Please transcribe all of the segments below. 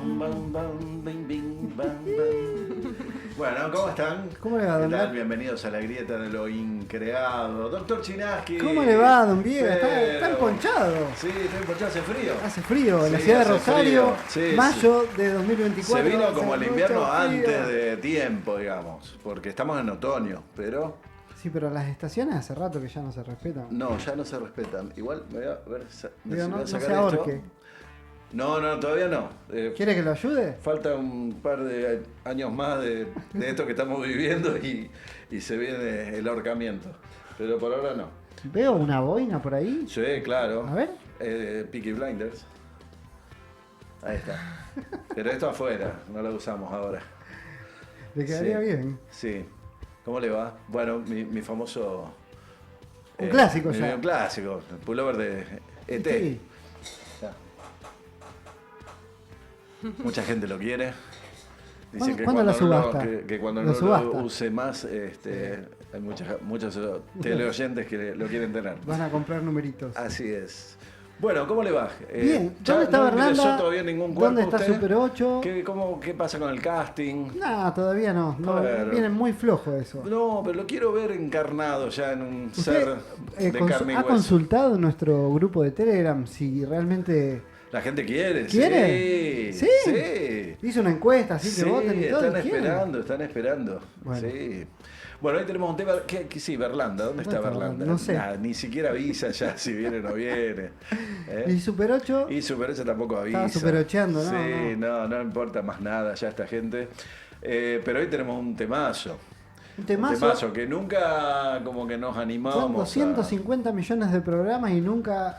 Bam, bam, bam, bim, bim, bam, bam. Bueno, ¿cómo están? ¿Cómo le va, ¿Qué don tal? Gat? Bienvenidos a la grieta de lo increado. Doctor Chinaski. ¿Cómo le va, don Viega? Está Pero- emponchado. Sí, está emponchado, hace frío. Hace frío en la Sí, ciudad de hace Rosario, frío. Sí, mayo de 2024. Se vino como el hace invierno mucho frío. antes de tiempo, digamos, porque estamos en otoño, pero Sí, pero las estaciones hace rato que ya no se respetan. no, ya no se respetan. Igual me voy a ver, Digo, voy no a se sacar esto. ahorque. No, todavía no. ¿Quiere que lo ayude? Falta un par de años más de esto que estamos viviendo y se viene el ahorcamiento. Pero por ahora no. Veo una boina por ahí. Sí, claro. A ver. Peaky Blinders. Ahí está. Pero esto afuera, no lo usamos ahora. Le quedaría Sí. bien. Sí. ¿Cómo le va? Bueno, mi famoso... Un clásico ya. Un clásico, el pullover de ET. Sí. Ya. Mucha gente lo quiere. Dicen que ¿Cuándo cuando, la subasta? que cuando ¿Lo no subasta? lo use más, hay muchos teleoyentes que lo quieren tener. Van a comprar numeritos. Así es. Bueno, ¿cómo le va? Bien. ya ¿Dónde está no Berlanda? ingresó todavía ningún cuerpo ¿Dónde está usted? Super 8? ¿Qué pasa con el casting? No, todavía no. Bueno. Viene muy flojo eso. No, pero lo quiero ver encarnado ya en un ¿Usted ser de carne y ha hueso. consultado en nuestro grupo de Telegram si realmente La gente quiere, quiere? sí. ¿Sí? Sí. hizo una encuesta así Sí, que voten y todo? están y quieren? están esperando. Bueno. Sí. Bueno, hoy tenemos un tema. Sí, Berlanda. ¿Dónde está Berlanda? No sé. Nada, ni siquiera avisa ya si viene o no viene. ¿eh? Y Super 8 Y Super 8 tampoco avisa. Estaba superocheando, ¿no? Sí, no importa más nada ya esta gente. Pero hoy tenemos un temazo. un Un temazo. temazo que nunca como que nos Son animamos 250 millones de programas y nunca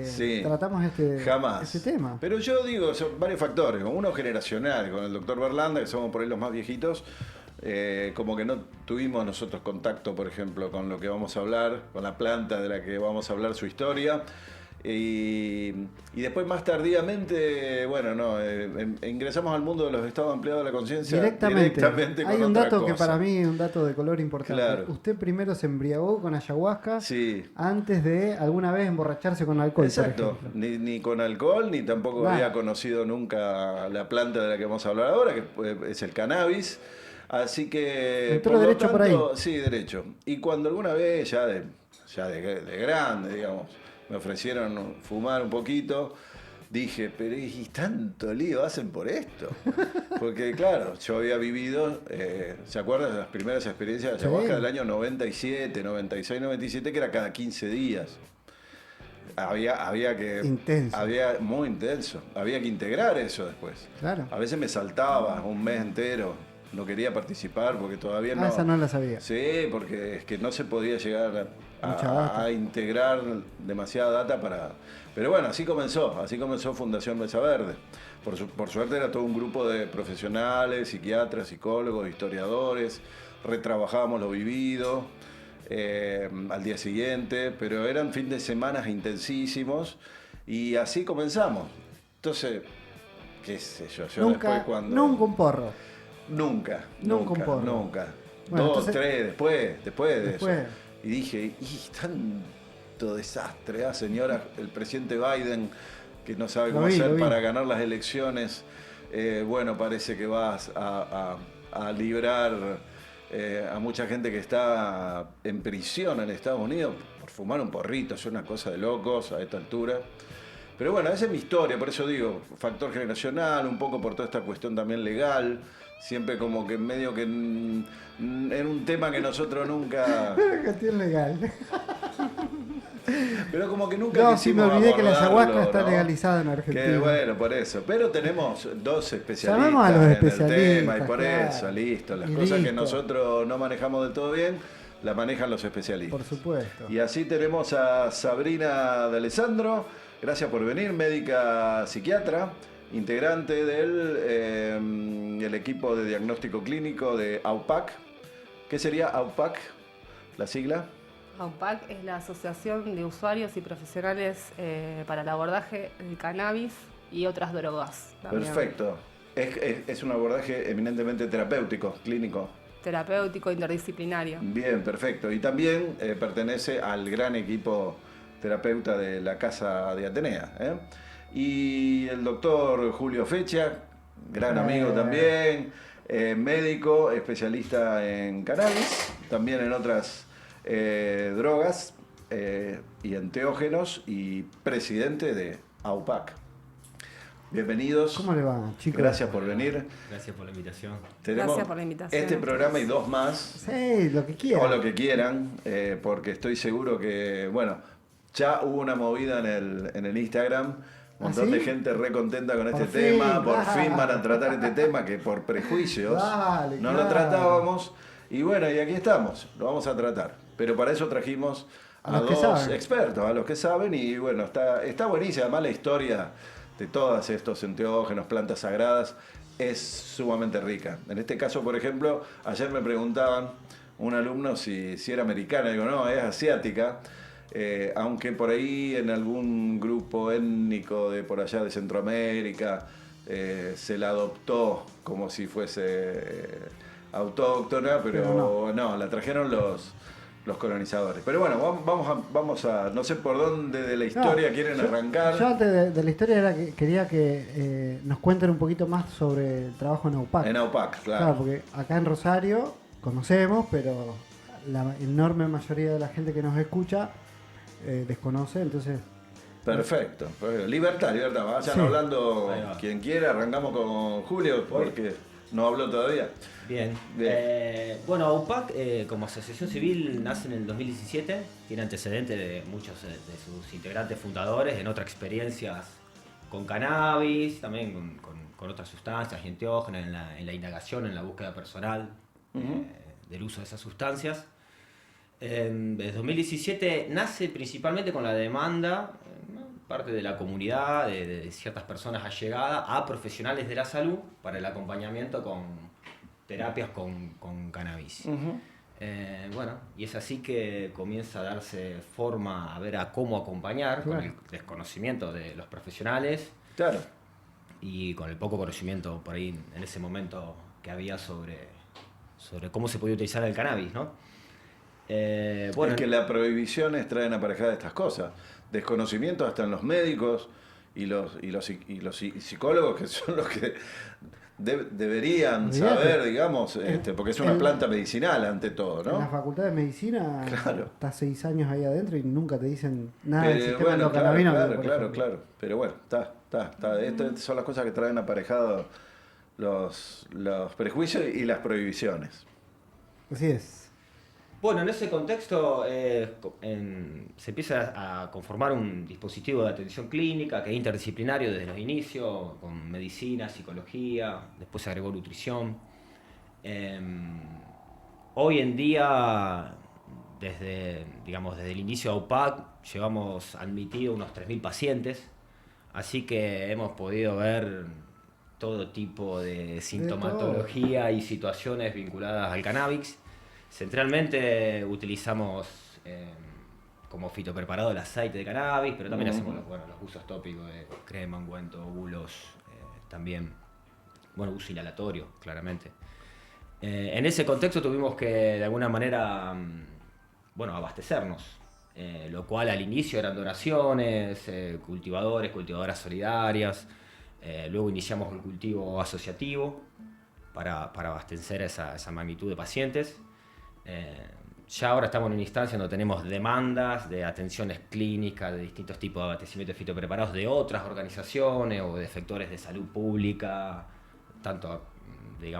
Sí, tratamos jamás. este tema. Pero yo digo, son varios factores. Uno generacional, con el doctor Berlanda, que somos por ahí los más viejitos. Como que no tuvimos nosotros contacto, por ejemplo, con lo que vamos a hablar, con la planta de la que vamos a hablar su historia. Y después más tardíamente, bueno, ingresamos al mundo de los estados ampliados de la conciencia Directamente. con Hay un otra dato que cosa. para mí es un dato de color importante. Claro. Usted primero se embriagó con ayahuasca Sí. antes de alguna vez emborracharse con alcohol, Exacto, por ejemplo. ni con alcohol, ni tampoco Nada. había conocido nunca la planta de la que vamos a hablar ahora, que es el cannabis. Así que. Entró por lo derecho por ahí. Sí, derecho. Y cuando alguna vez, ya de grande, digamos, me ofrecieron fumar un poquito, dije, pero ¿y tanto lío hacen por esto? Porque, claro, yo había vivido, ¿se acuerdan de las primeras experiencias de Sí. ayahuasca del año 97, 96, 97, que era cada 15 días? Había que... Intenso. Muy intenso. Había que integrar eso después. Claro. A veces me saltaba un mes entero. No quería participar porque todavía no... Esa no la sabía. Sí, porque es que no se podía llegar Mucha data. a integrar demasiada data para... Pero bueno, así comenzó Fundación Mesa Verde. Por suerte era todo un grupo de profesionales, psiquiatras, psicólogos, historiadores, retrabajábamos lo vivido al día siguiente, pero eran fin de semana intensísimos y así comenzamos. Entonces, qué sé yo, después cuando... Nunca un porro. Nunca un porro. nunca. Bueno, 2, entonces- 3, después de Después. eso. Y dije, tanto desastre, señora, el presidente Biden, que no sabe cómo Lo hacer vi. para ganar las elecciones, bueno, parece que vas a librar a mucha gente que está en prisión en Estados Unidos por fumar un porrito, es una cosa de locos a esta altura. Pero bueno, esa es mi historia, por eso digo, factor generacional, un poco por toda esta cuestión también legal, siempre como que medio que en un tema que nosotros nunca... Cuestión legal. Pero como que nunca No, sí me quisimos olvidé que la abordarlo, ayahuasca está ¿no? legalizada en Argentina. Que bueno, por eso. Pero tenemos dos especialistas Llamamos a los en especialistas, el tema y por claro. eso, listo. Las Y cosas que listo. nosotros no manejamos del todo bien, las manejan los especialistas. Por supuesto. Y así tenemos a Sabrina de Alessandro, gracias por venir, médica psiquiatra, integrante del equipo de diagnóstico clínico de AUPAC. ¿Qué sería AUPAC? ¿La sigla? AUPAC es la Asociación de Usuarios y Profesionales para el Abordaje del Cannabis y otras drogas. También. Perfecto. Es un abordaje eminentemente terapéutico, clínico. Terapéutico, interdisciplinario. Bien, perfecto. Y también pertenece al gran equipo terapeuta de la Casa de Atenea. Y el doctor Julio Fecha, gran amigo también, médico, especialista en cannabis, también en otras drogas y enteógenos y presidente de AUPAC. Bienvenidos. ¿Cómo le va, chicos? Gracias por venir. Gracias por la invitación. Tenemos Gracias por la invitación. este programa y 2 más. Sí, lo que quieran. O lo que quieran, porque estoy seguro que, bueno, ya hubo una movida en el Instagram, un montón ¿Ah, sí? de gente re contenta con este Por tema, fin, por dale. fin van a tratar este tema que por prejuicios Dale, no lo claro. tratábamos, y bueno, y aquí estamos, lo vamos a tratar, pero para eso trajimos A a los que dos saben. expertos, a los que saben, y bueno, está buenísima, además la historia de todos estos enteógenos, plantas sagradas, es sumamente rica. En este caso, por ejemplo, ayer me preguntaban un alumno si era americana, digo, no, es asiática, aunque por ahí en algún grupo étnico de por allá de Centroamérica se la adoptó como si fuese autóctona, pero no, la trajeron los colonizadores. Pero bueno, vamos a, no sé por dónde de la historia quieren arrancar. Yo antes de la historia era que quería que nos cuenten un poquito más sobre el trabajo en AUPAC. En AUPAC, Claro, claro. porque acá en Rosario conocemos, pero la enorme mayoría de la gente que nos escucha desconoce, entonces... Perfecto. Libertad. Vayan Sí. hablando Ahí va. quien quiera. Arrancamos con Julio, porque no habló todavía. Bien. Bien. Bueno, AUPAC como asociación civil nace en el 2017, tiene antecedentes de muchos de sus integrantes fundadores en otras experiencias con cannabis, también con otras sustancias y enteógenos, en la indagación, en la búsqueda personal del uso de esas sustancias. Desde 2017 nace principalmente con la demanda, parte de la comunidad, de ciertas personas allegadas a profesionales de la salud para el acompañamiento con terapias con cannabis. Bueno, y es así que comienza a darse forma a ver a cómo acompañar Claro. con el desconocimiento de los profesionales Claro. y con el poco conocimiento por ahí en ese momento que había sobre cómo se podía utilizar el cannabis, ¿no? Es que las prohibiciones traen aparejadas estas cosas. Desconocimiento hasta en los médicos y los psicólogos, que son los que deberían Olvídate. saber, digamos, porque es una El- planta medicinal ante todo, En la ¿no? facultad de medicina Claro. estás 6 años ahí adentro y nunca te dicen nada del sistema Bueno, endocannabinoide, por claro, ejemplo. claro. Pero bueno, está. Estas son las cosas que traen aparejados los prejuicios y las prohibiciones. Así es. Bueno, en ese contexto se empieza a conformar un dispositivo de atención clínica que es interdisciplinario desde los inicios, con medicina, psicología, después se agregó nutrición. Hoy en día, desde el inicio de AUPAC, llevamos admitido unos 3.000 pacientes, así que hemos podido ver todo tipo de sintomatología y situaciones vinculadas al cannabis. Centralmente utilizamos como fitopreparado el aceite de cannabis, pero también hacemos los usos tópicos de crema, ungüento, bulos, también, uso inhalatorio, claramente. En ese contexto tuvimos que, de alguna manera, abastecernos, lo cual al inicio eran donaciones, cultivadoras solidarias, luego iniciamos el cultivo asociativo para abastecer esa magnitud de pacientes. Ya ahora estamos en una instancia donde tenemos demandas de atenciones clínicas de distintos tipos de abastecimientos fitopreparados de otras organizaciones o de sectores de salud pública, tanto de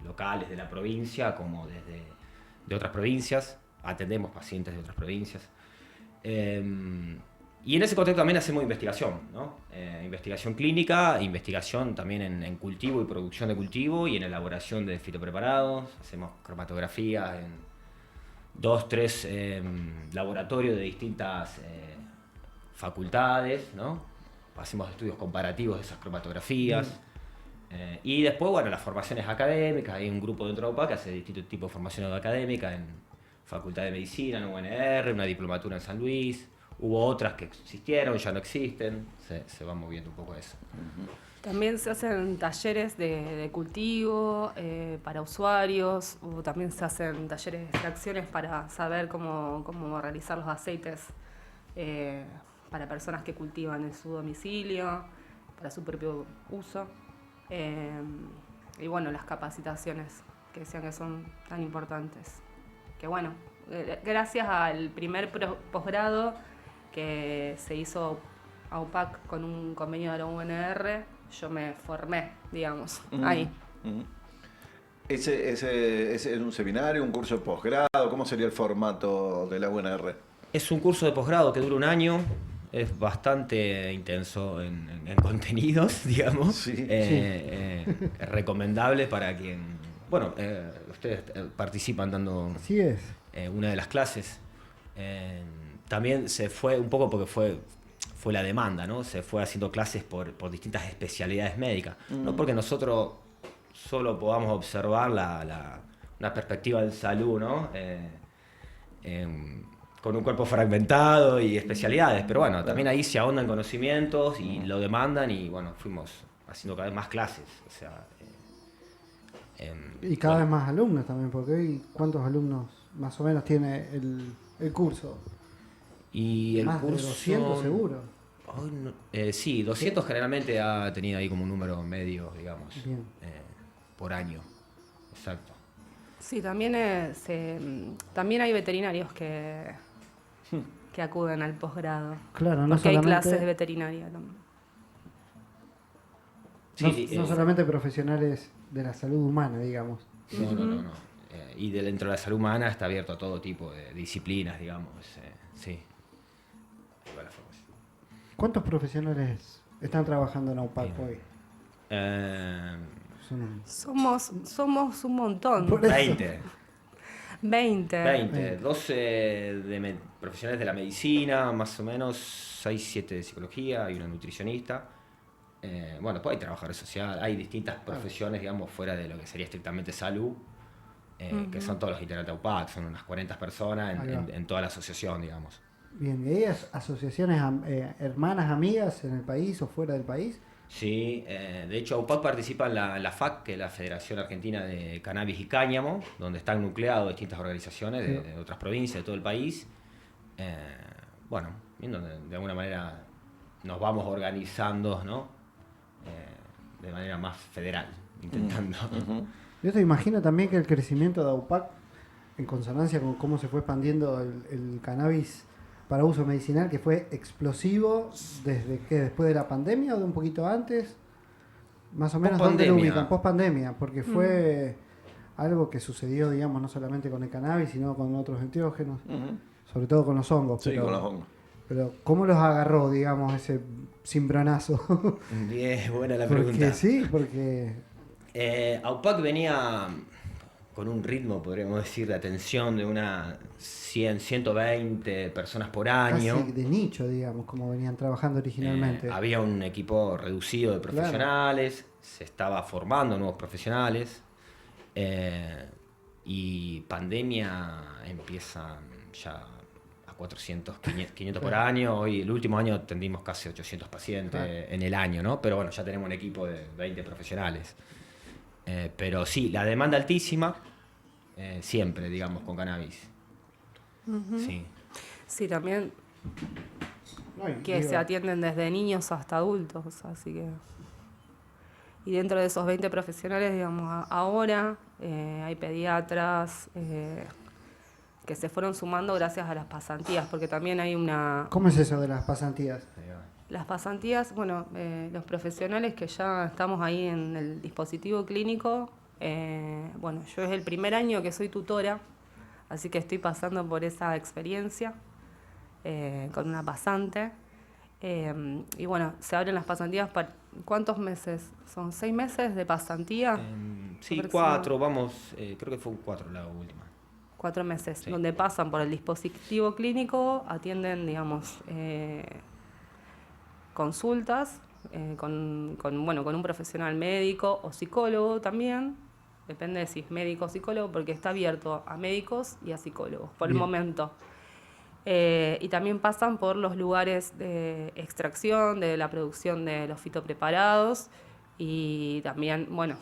locales de la provincia como de otras provincias. Atendemos pacientes de otras provincias. Y en ese contexto también hacemos investigación, ¿no? Investigación clínica, investigación también en cultivo y producción de cultivo y en elaboración de fitopreparados. Hacemos cromatografías en 2-3 laboratorios de distintas facultades, ¿no? Hacemos estudios comparativos de esas cromatografías. Y después, las formaciones académicas. Hay un grupo dentro de UPA que hace distintos tipos de formaciones académicas en Facultad de Medicina, en UNR, una diplomatura en San Luis. Hubo otras que existieron, ya no existen, se va moviendo un poco eso. También se hacen talleres de cultivo para usuarios, o también se hacen talleres de extracciones para saber cómo realizar los aceites para personas que cultivan en su domicilio, para su propio uso. Y bueno, las capacitaciones que decían que son tan importantes. Que bueno, gracias al primer posgrado que se hizo a UPAC con un convenio de la UNR, yo me formé, digamos, ahí. ¿Ese es un seminario, un curso de posgrado? ¿Cómo sería el formato de la UNR? Es un curso de posgrado que dura un año, es bastante intenso en contenidos, digamos. Sí. Recomendable para quien... Bueno, ustedes participan dando Así es. una de las clases. También se fue un poco porque fue la demanda, ¿no? Se fue haciendo clases por distintas especialidades médicas. No porque nosotros solo podamos observar una perspectiva de salud, ¿no? Con un cuerpo fragmentado y especialidades, pero bueno, también ahí se ahondan conocimientos y lo demandan y bueno, fuimos haciendo cada vez más clases, o sea... Y cada vez más alumnos también, porque hoy, ¿cuántos alumnos más o menos tiene el curso? Y el más curso... de 200 seguro. Sí, 200 generalmente ha tenido ahí como un número medio, digamos, Bien. por año, exacto. Sí, también, también hay veterinarios que acuden al posgrado. Claro, no Porque hay solamente, clases de veterinaria también. no solamente profesionales de la salud humana, digamos. No. Y dentro de la salud humana está abierto a todo tipo de disciplinas, digamos, sí. Ahí va la formación. ¿Cuántos profesionales están trabajando en AUPAC hoy? Somos un montón. Por eso. 20. 20. 12 profesionales de la medicina, más o menos 6, 7 de psicología, hay una nutricionista. Bueno, pues hay trabajadores sociales, hay distintas profesiones, digamos, fuera de lo que sería estrictamente salud, que son todos los integrantes de UPAC, son unas 40 personas en toda la asociación, digamos. Bien, ¿y hay asociaciones hermanas, amigas en el país o fuera del país? Sí, de hecho AUPAC participa en la FAC, que es la Federación Argentina de Cannabis y Cáñamo, donde están nucleados distintas organizaciones de otras provincias de todo el país. Bueno, viendo de alguna manera nos vamos organizando, ¿no? De manera más federal, intentando. Yo te imagino también que el crecimiento de AUPAC, en consonancia con cómo se fue expandiendo el cannabis para uso medicinal, que fue explosivo después de la pandemia o de un poquito antes, más o menos. ¿Dónde lo ubican? Post pandemia, porque fue algo que sucedió, digamos, no solamente con el cannabis, sino con otros enteógenos, sobre todo con los hongos. Sí, con los hongos. Pero ¿cómo los agarró, digamos, ese cimbronazo? Bien, buena la pregunta. Porque AUPAC venía con un ritmo, podríamos decir, de atención de unas 100, 120 personas por año. Casi de nicho, digamos, como venían trabajando originalmente. Había un equipo reducido de profesionales, se estaba formando nuevos profesionales, y pandemia empieza ya a 400, 500 por año. Hoy, el último año, atendimos casi 800 pacientes en el año, ¿no? Pero bueno, ya tenemos un equipo de 20 profesionales. Pero sí, la demanda altísima, siempre, digamos, con cannabis. Sí, también que se atienden desde niños hasta adultos, así que... Y dentro de esos 20 profesionales, digamos, ahora hay pediatras que se fueron sumando gracias a las pasantías, porque también hay una... ¿Cómo es eso de las pasantías? Las pasantías, bueno, los profesionales que ya estamos ahí en el dispositivo clínico, bueno, yo es el primer año que soy tutora, así que estoy pasando por esa experiencia con una pasante. Y bueno, se abren las pasantías para... ¿Cuántos meses? ¿Son 6 meses de pasantía? Sí, 4, vamos, creo que fue 4 la última. 4 meses, sí. Donde pasan por el dispositivo clínico, atienden, digamos, consultas con un profesional médico o psicólogo también, depende de si es médico o psicólogo, porque está abierto a médicos y a psicólogos por el momento. Y también pasan por los lugares de extracción, de la producción de los fitopreparados y también, bueno,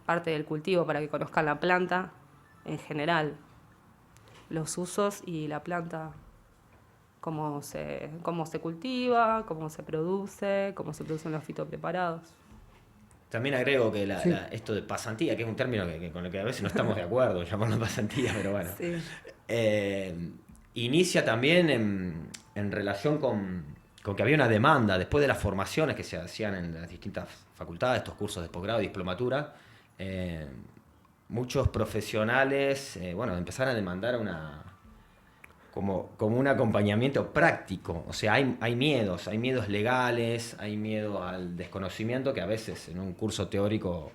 parte del cultivo para que conozcan la planta en general, los usos y la planta, cómo se cultiva, cómo se producen los fitopreparados. También agrego que Sí. esto de pasantía, que es un término con el que a veces no estamos de acuerdo, llamarlo pasantía, pero bueno. Sí. Inicia también en relación con que había una demanda después de las formaciones que se hacían en las distintas facultades, estos cursos de posgrado y diplomatura. Muchos profesionales empezaron a demandar como un acompañamiento práctico. O sea, hay miedos legales, hay miedo al desconocimiento que a veces en un curso teórico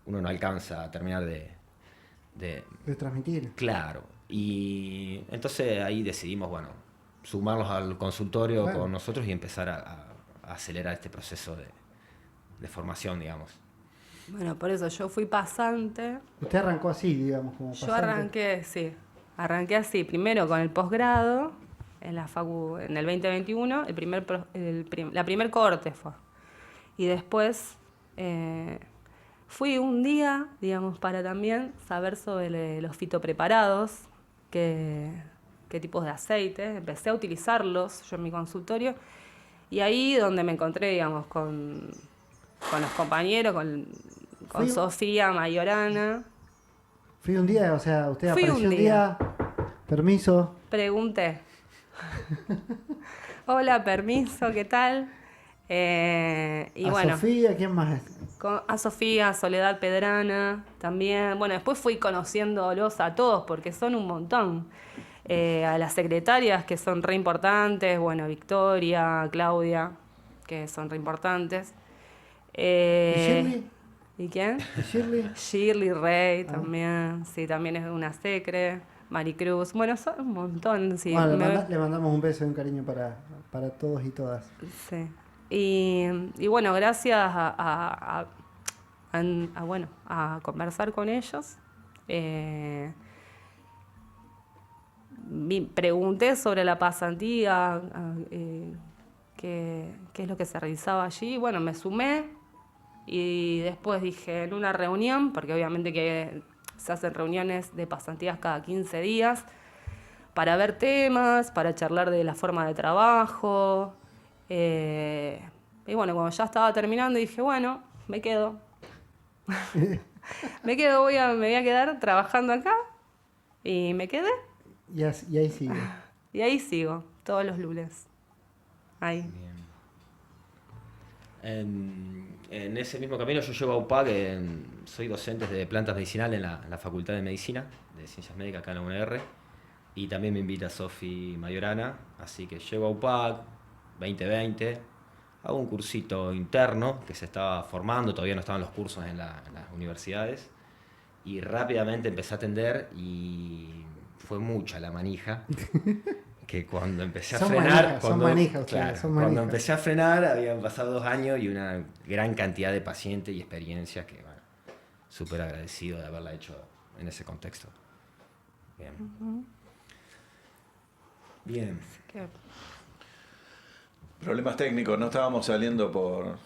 uno no alcanza a terminar de transmitir. Claro. Y entonces ahí decidimos, sumarnos al consultorio Claro. con nosotros y empezar a acelerar este proceso de formación, digamos. Bueno, por eso yo fui pasante. Usted arrancó así, digamos, como Yo pasante. arranqué así, primero con el posgrado en la en el 2021, la primer cohorte fue. Y después fui un día, digamos, para también saber sobre los fitopreparados, qué tipos de aceite. Empecé a utilizarlos yo en mi consultorio y ahí donde me encontré, digamos, con los compañeros, con Fui- Sofía Mayorana. Fui un día, o sea, usted Fui apareció un un día. Permiso. Pregunté. Hola, permiso, ¿qué tal? Y a bueno, Sofía, ¿quién más? a Sofía, a Soledad Pedrana también. Bueno, después fui conociéndolos a todos porque son un montón. A las secretarias que son re importantes, bueno, Victoria, Claudia, que son re importantes. ¿Y Shirley? ¿Y quién? ¿Y Shirley? Shirley Rey Ah. también, sí, también es una secre. Maricruz, bueno, son un montón, sí. Bueno, le mandamos un beso y un cariño para todos y todas. Sí. Y bueno, gracias a conversar con ellos, pregunté sobre la pasantía, qué es lo que se realizaba allí. Bueno, me sumé y después dije en una reunión, porque obviamente que se hacen reuniones de pasantías cada 15 días, para ver temas, para charlar de la forma de trabajo. Y bueno, cuando ya estaba terminando dije, bueno, me quedo. Me voy a quedar trabajando acá. Y me quedé. Y ahí sigue. Y ahí sigo, todos los lunes. Ahí. Bien. En ese mismo camino yo llego a UPAC, soy docente de plantas medicinales en la Facultad de Medicina, de Ciencias Médicas acá en la UNR, y también me invita Sofi Mayorana, así que llego a UPAC 2020, hago un cursito interno que se estaba formando, todavía no estaban los cursos en las universidades, y rápidamente empecé a atender y fue mucha la manija. Que cuando empecé a frenar, cuando empecé a frenar habían pasado 2 años y una gran cantidad de pacientes y experiencias que, bueno, súper agradecido de haberla hecho en ese contexto. Bien. Uh-huh. Bien. ¿Qué? Problemas técnicos, no estábamos saliendo por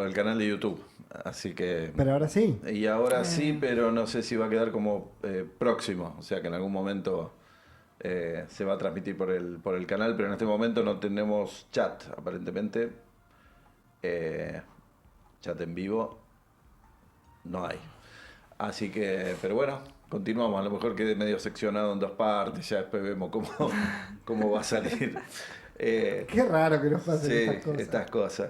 el canal de YouTube, así que... Pero ahora sí. Y ahora sí, pero no sé si va a quedar como próximo, o sea que en algún momento... se va a transmitir por el canal, pero en este momento no tenemos chat, aparentemente. Chat en vivo no hay. Así que, pero bueno, continuamos. A lo mejor quede medio seccionado en 2 partes, ya después vemos cómo va a salir. Qué raro que nos pasen Sí, estas cosas.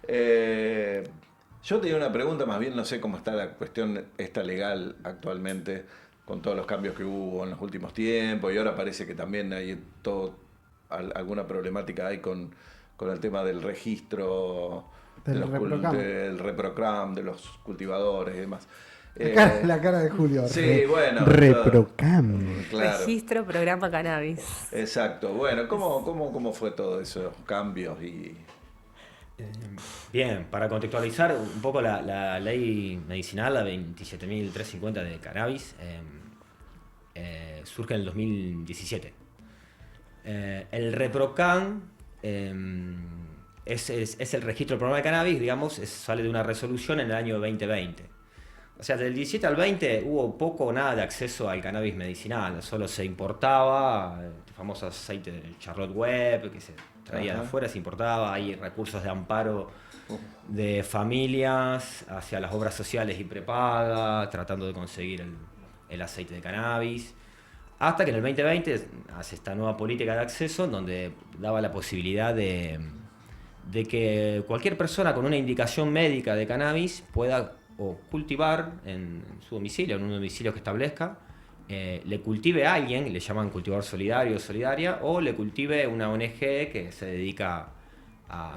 Yo tenía una pregunta, más bien no sé cómo está la cuestión esta legal actualmente, con todos los cambios que hubo en los últimos tiempos, y ahora parece que también hay alguna problemática hay con el tema del registro del ReproCram, de los cultivadores y demás. La cara de Julio. Sí, bueno. ReproCram. Claro. Registro Programa Cannabis. Exacto. Bueno, ¿cómo fue todo esos cambios? Bien, para contextualizar un poco la ley medicinal, la 27.350 de cannabis, surge en el 2017. El ReproCam es el registro del programa de cannabis, digamos, sale de una resolución en el año 2020. O sea, del 17 al 20 hubo poco o nada de acceso al cannabis medicinal, solo se importaba, el famoso aceite del Charlotte Web, que se traía de afuera, se importaba, hay recursos de amparo de familias hacia las obras sociales y prepaga, tratando de conseguir el aceite de cannabis. Hasta que en el 2020 hace esta nueva política de acceso donde daba la posibilidad de que cualquier persona con una indicación médica de cannabis pueda o cultivar en su domicilio, en un domicilio que establezca, le cultive a alguien, le llaman cultivador solidario o solidaria, o le cultive una ONG que se dedica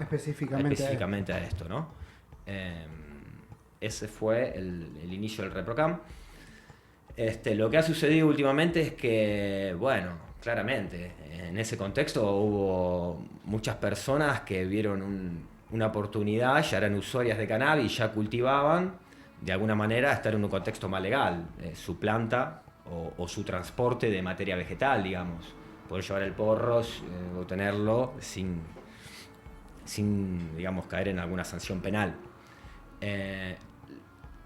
específicamente a esto, ¿no? Ese fue el inicio del ReproCam. Lo que ha sucedido últimamente es que, bueno, claramente, en ese contexto hubo muchas personas que vieron una oportunidad, ya eran usuarias de cannabis, ya cultivaban, de alguna manera estar en un contexto más legal, su planta o su transporte de materia vegetal, digamos, poder llevar el porro o tenerlo sin, digamos, caer en alguna sanción penal.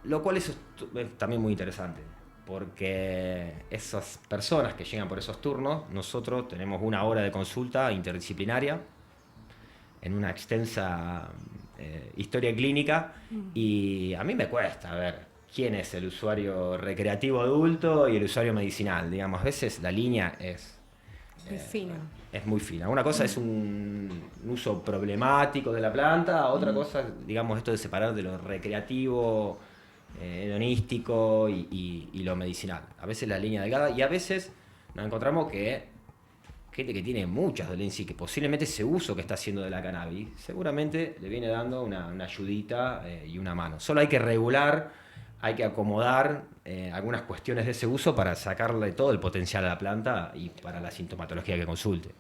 Lo cual es también muy interesante, porque esas personas que llegan por esos turnos, nosotros tenemos una hora de consulta interdisciplinaria en una extensa historia clínica, y a mí me cuesta ver quién es el usuario recreativo adulto y el usuario medicinal. Digamos, a veces la línea es fina. Es muy fina. Una cosa es un uso problemático de la planta, otra cosa, digamos, esto de separar de lo recreativo, hedonístico y lo medicinal. A veces la línea delgada, y a veces nos encontramos que gente que tiene muchas dolencias y que posiblemente ese uso que está haciendo de la cannabis seguramente le viene dando una ayudita y una mano. Solo hay que regular, hay que acomodar algunas cuestiones de ese uso para sacarle todo el potencial a la planta y para la sintomatología que consulte.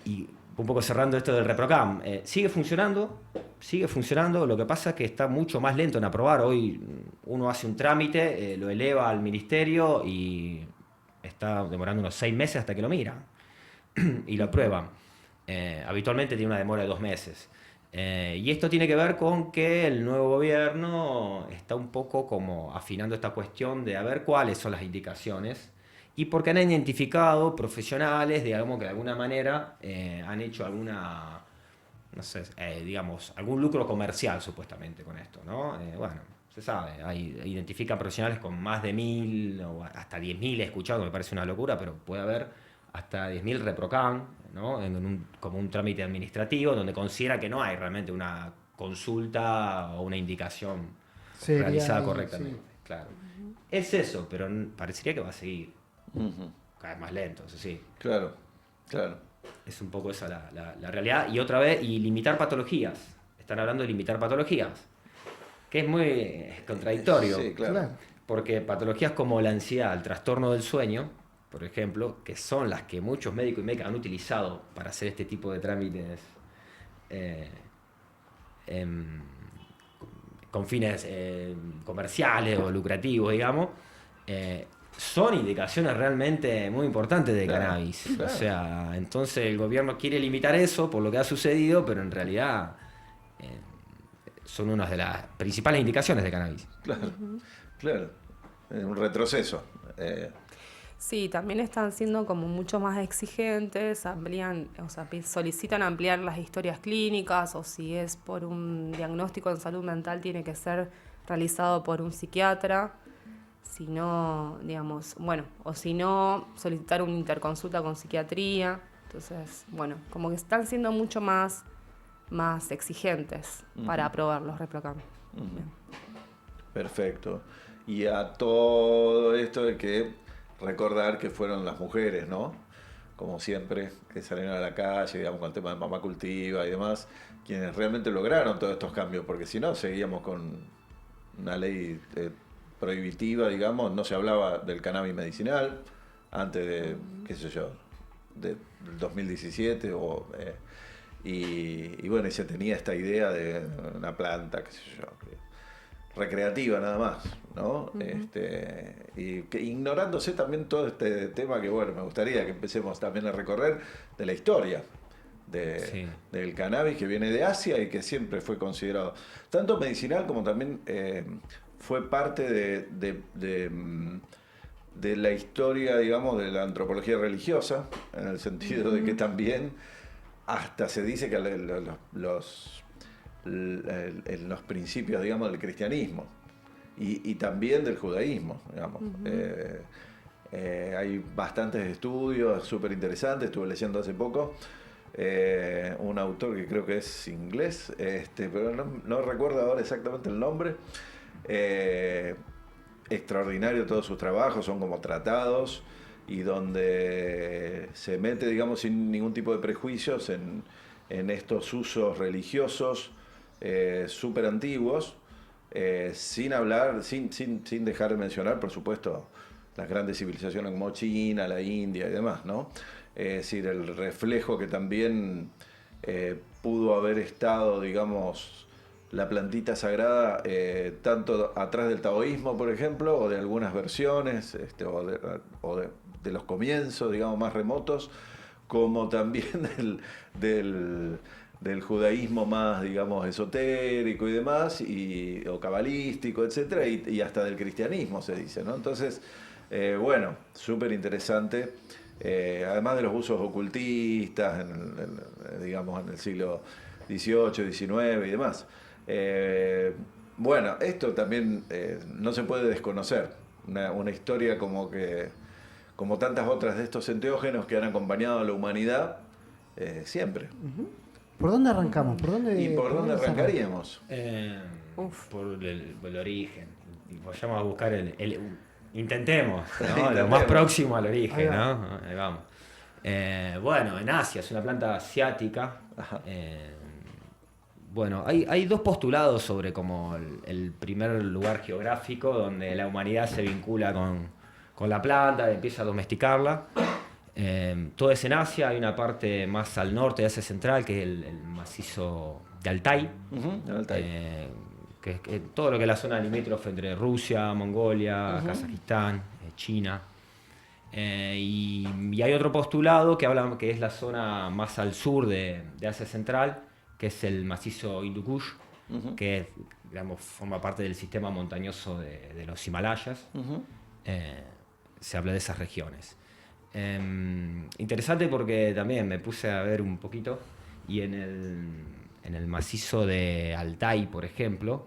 Y un poco cerrando esto del ReproCam, sigue funcionando, lo que pasa es que está mucho más lento en aprobar. Hoy uno hace un trámite, lo eleva al ministerio y está demorando unos 6 meses hasta que lo miran y lo aprueban. Habitualmente tiene una demora de 2 meses. Y esto tiene que ver con que el nuevo gobierno está un poco como afinando esta cuestión de a ver cuáles son las indicaciones, y porque han identificado profesionales, digamos, que de alguna manera han hecho alguna, no sé, digamos, algún lucro comercial supuestamente con esto, ¿no? Bueno, se sabe, identifican profesionales con más de 1.000 o hasta 10.000, he escuchado, me parece una locura, pero puede haber hasta 10.000 ReproCam, ¿no? Como un trámite administrativo donde considera que no hay realmente una consulta o una indicación realizada correctamente. Sí. Claro. Es eso, pero parecería que va a seguir cada vez más lento, eso sí. Claro. Es un poco esa la realidad. Y otra vez, y limitar patologías. Están hablando de limitar patologías, que es muy contradictorio. Sí, claro. Porque patologías como la ansiedad, el trastorno del sueño, por ejemplo, que son las que muchos médicos y médicas han utilizado para hacer este tipo de trámites con fines comerciales o lucrativos, digamos, son indicaciones realmente muy importantes de cannabis. Claro. O sea, entonces el gobierno quiere limitar eso por lo que ha sucedido, pero en realidad son una de las principales indicaciones de cannabis. Claro. Un retroceso. Sí, también están siendo como mucho más exigentes, solicitan ampliar las historias clínicas, o si es por un diagnóstico en salud mental tiene que ser realizado por un psiquiatra, si no, digamos, o si no, solicitar una interconsulta con psiquiatría. Entonces, como que están siendo mucho más exigentes para aprobar los ReproCam. Perfecto. Y a todo esto hay que recordar que fueron las mujeres, ¿no? Como siempre, que salieron a la calle, digamos, con el tema de Mamá Cultiva y demás, quienes realmente lograron todos estos cambios, porque si no, seguíamos con una ley prohibitiva, digamos, no se hablaba del cannabis medicinal antes de, qué sé yo, del 2017, y bueno, y se tenía esta idea de una planta, qué sé yo, recreativa nada más, ¿no? Y que ignorándose también todo este tema que, bueno, me gustaría que empecemos también a recorrer de la historia del cannabis, que viene de Asia y que siempre fue considerado tanto medicinal como también fue parte de la historia, digamos, de la antropología religiosa, en el sentido de que también hasta se dice que en los principios, digamos, del cristianismo y también del judaísmo, digamos. Hay bastantes estudios súper interesantes, estuve leyendo hace poco un autor que creo que es inglés, pero no recuerdo ahora exactamente el nombre. Extraordinario todos sus trabajos, son como tratados y donde se mete, digamos, sin ningún tipo de prejuicios en estos usos religiosos súper antiguos, sin hablar, sin dejar de mencionar, por supuesto, las grandes civilizaciones como China, la India y demás, ¿no? Es decir, el reflejo que también pudo haber estado, digamos, la plantita sagrada, tanto atrás del taoísmo, por ejemplo, o de algunas versiones, o de los comienzos, digamos, más remotos, como también del judaísmo más, digamos, esotérico y demás, o cabalístico, etcétera, y hasta del cristianismo se dice, ¿no? Entonces, bueno, súper interesante. Además de los usos ocultistas, digamos, en el siglo XVIII, XIX y demás. Bueno, esto también no se puede desconocer. Una historia como tantas otras de estos enteógenos que han acompañado a la humanidad siempre. ¿Por dónde arrancamos? ¿Por dónde arrancaríamos? Por el origen. Vayamos a buscar intentemos, ¿no? Intentemos. Lo más próximo al origen, Ahí va. ¿no? Ahí vamos. Bueno, en Asia, es una planta asiática. Bueno, hay dos postulados sobre como el primer lugar geográfico donde la humanidad se vincula con la planta, empieza a domesticarla. Todo es en Asia, hay una parte más al norte de Asia Central, que es el macizo de Altai. Que todo lo que es la zona limítrofe entre Rusia, Mongolia, Kazajistán, China. Y hay otro postulado que habla que es la zona más al sur de Asia Central, que es el macizo Hindu Kush, que digamos, forma parte del sistema montañoso de los Himalayas. Se habla de esas regiones. Interesante porque también me puse a ver un poquito y en el macizo de Altai, por ejemplo,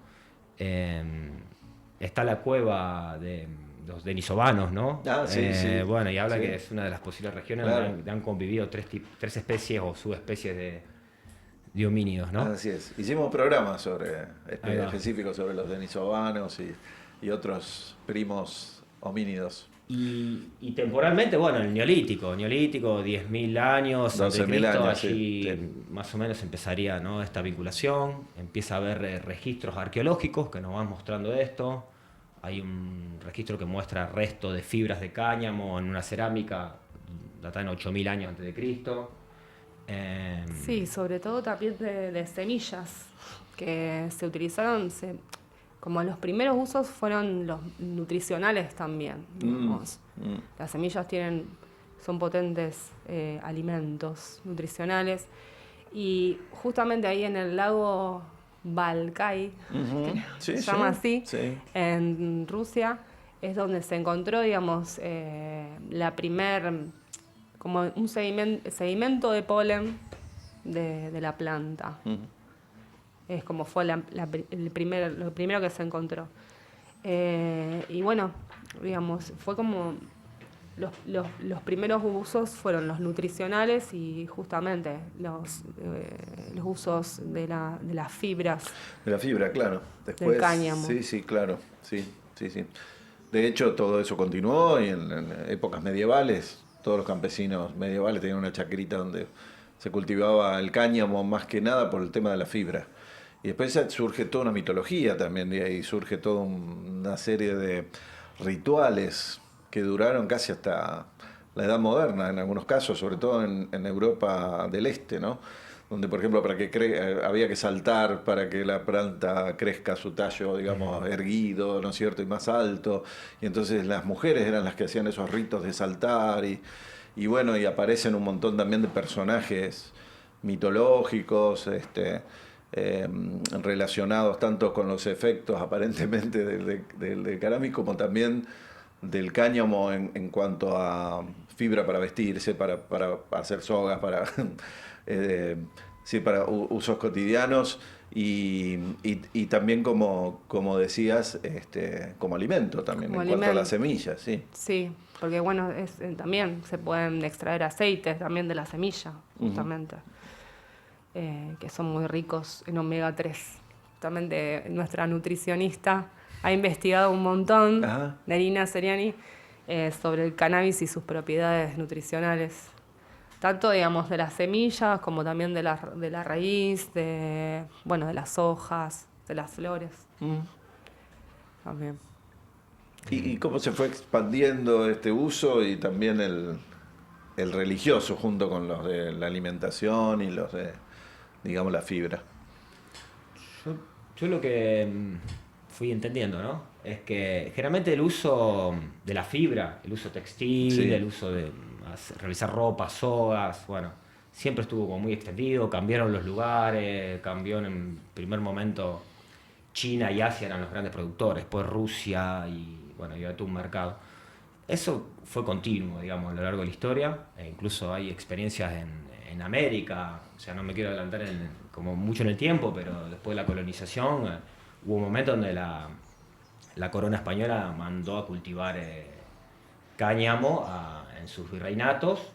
está la cueva de los denisovanos, ¿no? Sí. Bueno, y habla que es una de las posibles regiones donde han convivido tres especies o subespecies de homínidos, ¿no? Así es. Hicimos programas específicos sobre los denisovanos y otros primos homínidos. Y temporalmente, bueno, el Neolítico, 10.000 años antes de 12.000 Cristo, años, allí sí. más o menos empezaría, ¿no?, esta vinculación, empieza a haber registros arqueológicos que nos van mostrando esto. Hay un registro que muestra restos de fibras de cáñamo en una cerámica datada en 8.000 años antes de Cristo. Sí, sobre todo también de semillas que se utilizaron, como los primeros usos fueron los nutricionales también. Las semillas son potentes alimentos nutricionales y justamente ahí en el lago Balkai, que se llama así, en Rusia, es donde se encontró, digamos, la como un sedimento de polen de la planta. Es como fue lo primero que se encontró. Y bueno, digamos, fue como los primeros usos fueron los nutricionales y justamente los usos de las fibras. De la fibra, claro. Después, del cáñamo. Sí, claro. Sí. De hecho, todo eso continuó y en épocas medievales, todos los campesinos medievales tenían una chacrita donde se cultivaba el cáñamo más que nada por el tema de la fibra. Y después surge toda una mitología también, de ahí surge toda una serie de rituales que duraron casi hasta la Edad Moderna, en algunos casos, sobre todo en Europa del Este, ¿no? Donde, por ejemplo, había que saltar para que la planta crezca su tallo, digamos, erguido, ¿no es cierto?, y más alto. Y entonces las mujeres eran las que hacían esos ritos de saltar. Y bueno, y aparecen un montón también de personajes mitológicos, relacionados tanto con los efectos aparentemente del carámico como también del cáñamo en cuanto a fibra para vestirse, para hacer sogas, sí, para usos cotidianos y también como decías, como alimento también, Como en cuanto a alimento. las semillas, sí. Sí, porque bueno, también se pueden extraer aceites también de la semilla, justamente, que son muy ricos en omega 3. Justamente nuestra nutricionista ha investigado un montón, Ajá. Nerina Seriani, sobre el cannabis y sus propiedades nutricionales. Tanto, digamos, de las semillas como también de la raíz, de las hojas, de las flores. También. ¿Y cómo se fue expandiendo este uso y también el religioso junto con los de la alimentación y los de, digamos, la fibra? Yo lo que fui entendiendo, ¿no? Es que generalmente el uso de la fibra, el uso textil, Sí. el uso de realizar ropa, sogas, bueno, siempre estuvo como muy extendido, cambiaron los lugares, cambió en primer momento China y Asia eran los grandes productores, después Rusia y bueno, y todo un mercado. Eso fue continuo, digamos, a lo largo de la historia, e incluso hay experiencias en América, o sea, no me quiero adelantar como mucho en el tiempo, pero después de la colonización hubo un momento donde la corona española mandó a cultivar cáñamo en sus virreinatos,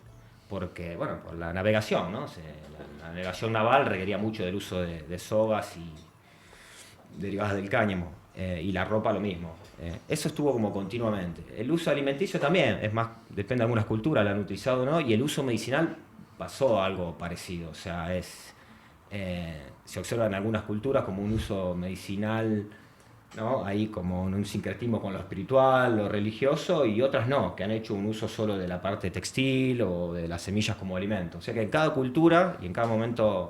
porque, bueno, por la navegación, ¿no? La navegación naval requería mucho del uso de sogas y derivadas del cáñamo, y la ropa lo mismo. Eso estuvo como continuamente. El uso alimenticio también, es más, depende de algunas culturas, lo han utilizado o no, y el uso medicinal pasó algo parecido, o sea, se observa en algunas culturas como un uso medicinal, ¿no? Ahí como un sincretismo con lo espiritual, lo religioso, y otras no, que han hecho un uso solo de la parte textil o de las semillas como alimento. O sea que en cada cultura y en cada momento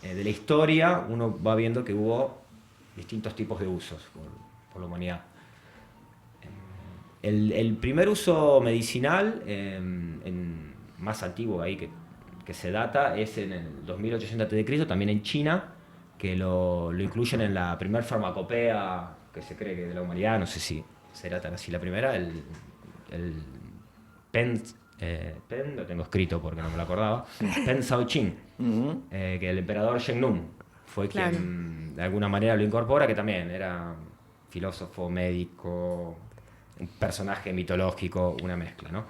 de la historia uno va viendo que hubo distintos tipos de usos por la humanidad. El primer uso medicinal más antiguo ahí que se data es en el 2800 a.C., también en China, que lo incluyen en la primera farmacopea que se cree que de la humanidad, no sé si será tan así la primera, el Pen, lo tengo escrito porque no me lo acordaba, Pen Shaoqing, que el emperador Zheng Nung fue quien de alguna manera lo incorpora, que también era filósofo, médico, un personaje mitológico, una mezcla, ¿no?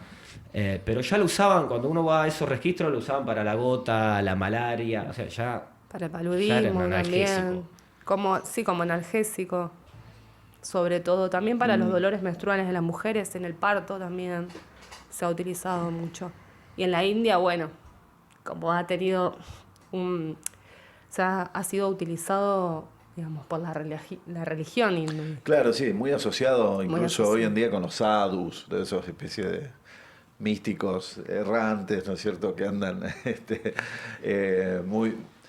Pero ya lo usaban, cuando uno va a esos registros, lo usaban para la gota, la malaria, o sea, ya... Para el ya era paludismo un también. analgésico. Como analgésico. Sobre todo también para los dolores menstruales de las mujeres, en el parto también se ha utilizado mucho. Y en la India, bueno, como ha tenido o sea, ha sido utilizado, digamos, por la religión. Claro, sí, muy asociado Muy incluso asociado. hoy en día con los sadhus, de esas especies de místicos errantes, ¿no es cierto?, que andan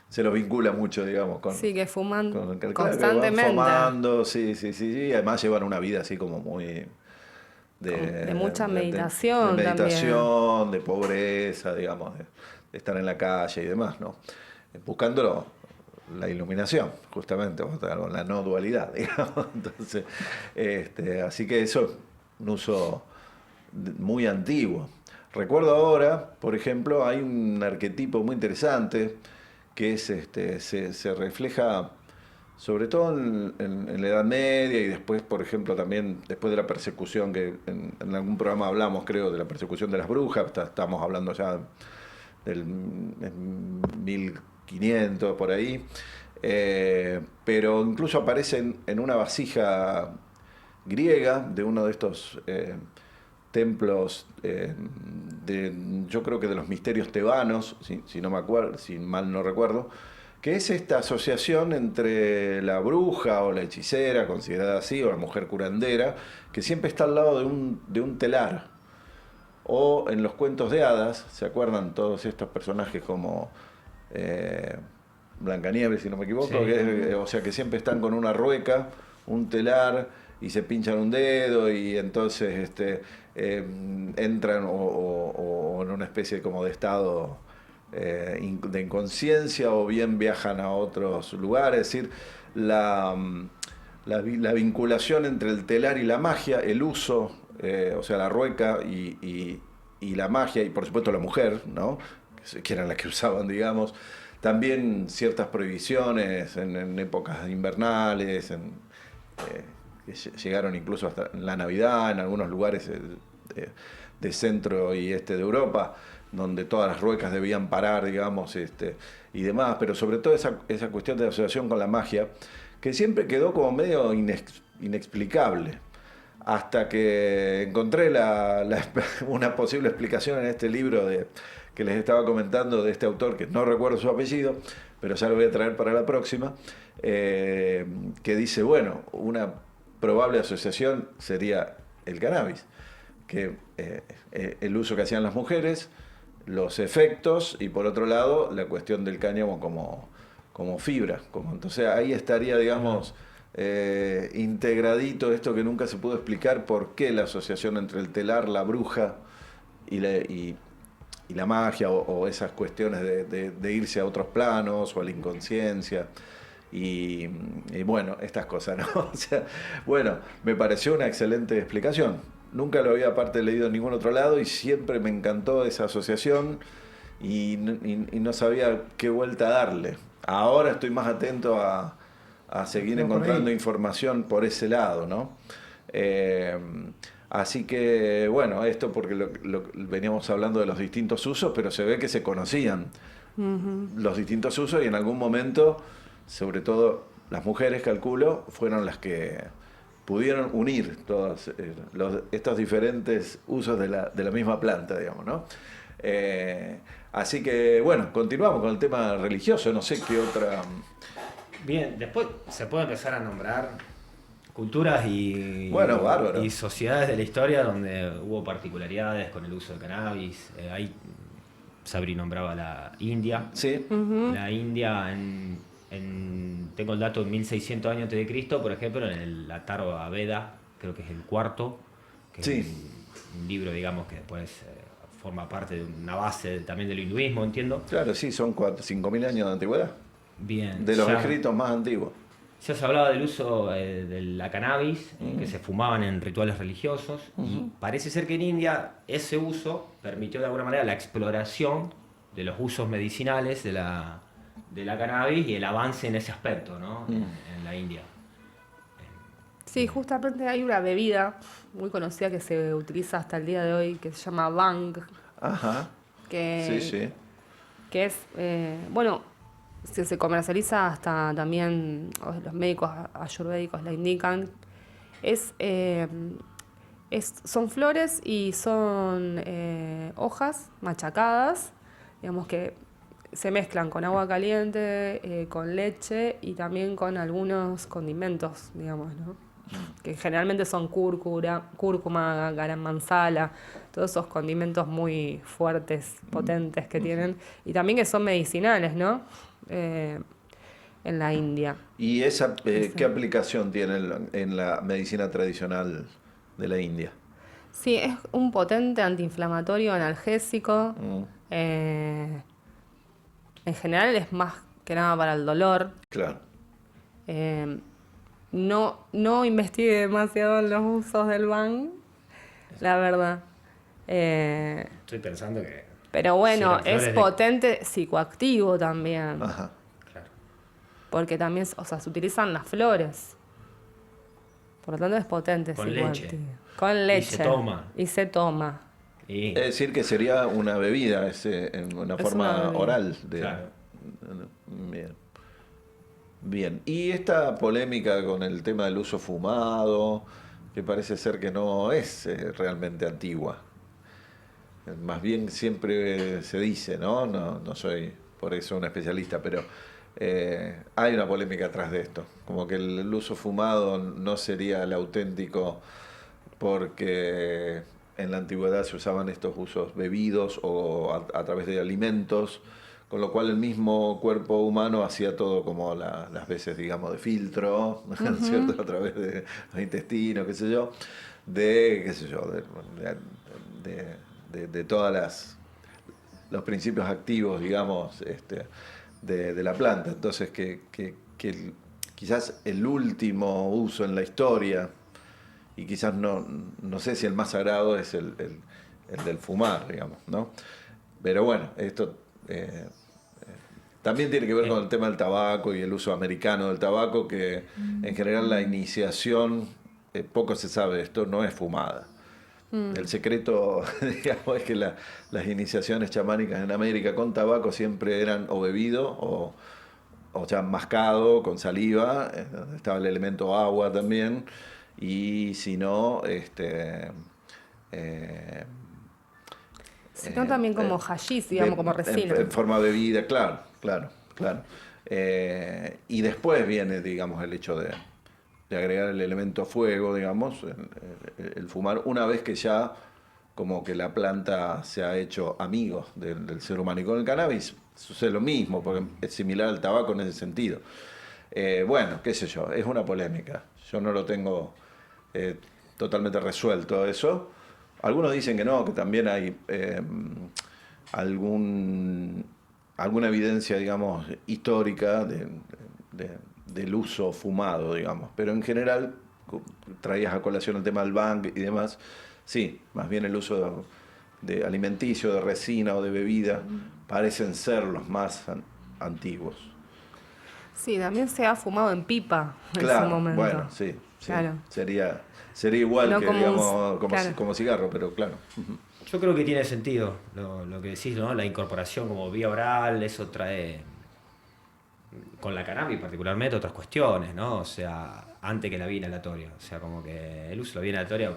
se los vincula mucho, digamos, con... Sí, que fuman claro, que van constantemente. fumando, sí, y además llevan una vida así como muy... De mucha meditación de también. meditación, de pobreza, digamos, de estar en la calle y demás, ¿no? Buscando la iluminación, justamente, la no dualidad, digamos. Entonces, así que eso es un uso muy antiguo. Recuerdo ahora, por ejemplo, hay un arquetipo muy interesante que es se refleja sobre todo en la Edad Media y después, por ejemplo, también después de la persecución, que en algún programa hablamos, creo, de la persecución de las brujas, estamos hablando ya del 1500 por ahí, pero incluso aparece en una vasija griega de uno de estos templos yo creo que de los misterios tebanos, si no me acuerdo, si mal no recuerdo, que es esta asociación entre la bruja o la hechicera, considerada así, o la mujer curandera, que siempre está al lado de un telar. O en los cuentos de hadas, ¿se acuerdan todos estos personajes como Blancanieves, si no me equivoco? Sí. O sea, que siempre están con una rueca, un telar, y se pinchan un dedo y entonces entran o en una especie como de estado de inconsciencia o bien viajan a otros lugares. Es decir, la vinculación entre el telar y la magia, el uso, o sea, la rueca y la magia, y por supuesto la mujer, ¿no? que eran las que usaban, digamos. También ciertas prohibiciones en épocas invernales, que llegaron incluso hasta la Navidad, en algunos lugares de centro y este de Europa, donde todas las ruecas debían parar, digamos, y demás, pero sobre todo esa cuestión de asociación con la magia, que siempre quedó como medio inexplicable, hasta que encontré una posible explicación en este libro que les estaba comentando, de este autor, que no recuerdo su apellido, pero ya lo voy a traer para la próxima, que dice, bueno, una probable asociación sería el cannabis, que el uso que hacían las mujeres, los efectos, y por otro lado la cuestión del cáñamo como fibra. Entonces ahí estaría, digamos, integradito esto que nunca se pudo explicar, por qué la asociación entre el telar, la bruja y la magia, o esas cuestiones de irse a otros planos o a la inconsciencia. Y bueno, estas cosas, ¿no? O sea, bueno, me pareció una excelente explicación. Nunca lo había aparte leído en ningún otro lado y siempre me encantó esa asociación y no sabía qué vuelta darle. Ahora estoy más atento a seguir encontrando información por ese lado, ¿no? Así que, bueno, esto porque veníamos hablando de los distintos usos, pero se ve que se conocían los distintos usos, y en algún momento, sobre todo las mujeres, calculo, fueron las que pudieron unir todos estos diferentes usos de la misma planta, digamos, ¿no? Así que, bueno, continuamos con el tema religioso, no sé qué otra... Bien, después se puede empezar a nombrar culturas y sociedades de la historia donde hubo particularidades con el uso del cannabis. Ahí Sabri nombraba la India. Sí. La India tengo el dato, en 1600 años antes de Cristo, por ejemplo, en el Atharva Veda, creo que es el cuarto, que es un libro, digamos, que después forma parte de una base también del hinduismo, entiendo. Claro, sí, son 5.000 años de antigüedad. Bien. De los escritos más antiguos. Ya se hablaba del uso de la cannabis, que se fumaban en rituales religiosos, y parece ser que en India ese uso permitió de alguna manera la exploración de los usos medicinales de la cannabis y el avance en ese aspecto, ¿no? En la India. Sí, justamente hay una bebida muy conocida que se utiliza hasta el día de hoy, que se llama Bang. Ajá. Que es, bueno, se comercializa hasta también, los médicos ayurvédicos la indican. Son flores y son hojas machacadas, digamos, que se mezclan con agua caliente, con leche y también con algunos condimentos, digamos, ¿no? Que generalmente son cúrcuma, garam masala, todos esos condimentos muy fuertes, potentes que tienen, y también que son medicinales, ¿no? En la India. ¿Y qué aplicación tiene en la medicina tradicional de la India? Sí, es un potente antiinflamatorio, analgésico. En general es más que nada para el dolor. Claro. No investigué demasiado en los usos del Bang, la verdad. Estoy pensando que... Pero bueno, es potente psicoactivo también. Ajá. Claro. Porque también, o sea, se utilizan las flores. Por lo tanto es potente psicoactivo. Leche. Con leche. Y se toma. Es decir, que sería una bebida, en una forma oral. Claro. Bien. Y esta polémica con el tema del uso fumado, que parece ser que no es realmente antigua. Más bien siempre se dice, ¿no? No soy por eso un especialista, pero hay una polémica atrás de esto. Como que el uso fumado no sería el auténtico, porque en la antigüedad se usaban estos usos bebidos o a través de alimentos, con lo cual el mismo cuerpo humano hacía todo como las veces, digamos, de filtro, ¿cierto? A través de los intestinos, qué sé yo, de todas los principios activos, digamos, de la planta. Entonces, que quizás el último uso en la historia, y quizás no sé si el más sagrado, es el del fumar, digamos, ¿no? Pero bueno, esto también tiene que ver con el tema del tabaco y el uso americano del tabaco, que en general la iniciación, poco se sabe, esto no es fumada. El secreto, digamos, es que las iniciaciones chamánicas en América con tabaco siempre eran o bebido o ya mascado con saliva, donde estaba el elemento agua también, y si no, sino también como hashish, digamos, como resina. En forma bebida, claro. Y después viene, digamos, el hecho de agregar el elemento fuego, digamos, el fumar, una vez que ya como que la planta se ha hecho amigo del ser humano. Y con el cannabis sucede lo mismo, porque es similar al tabaco en ese sentido. Bueno, qué sé yo, es una polémica. Yo no lo tengo totalmente resuelto eso. Algunos dicen que no, que también hay alguna evidencia, digamos, histórica del uso fumado, digamos. Pero en general, traías a colación el tema del bang y demás, sí, más bien el uso de alimenticio, de resina o de bebida, parecen ser los más antiguos. Sí, también se ha fumado en pipa en Claro, su momento. bueno, sí. Claro. Sería igual No que, como digamos, claro. como cigarro, pero claro. Yo creo que tiene sentido lo que decís, ¿no? La incorporación como vía oral, eso trae, con la cannabis particularmente, otras cuestiones, ¿no? O sea, antes que la vía inhalatoria. O sea, como que el uso de la vía inhalatoria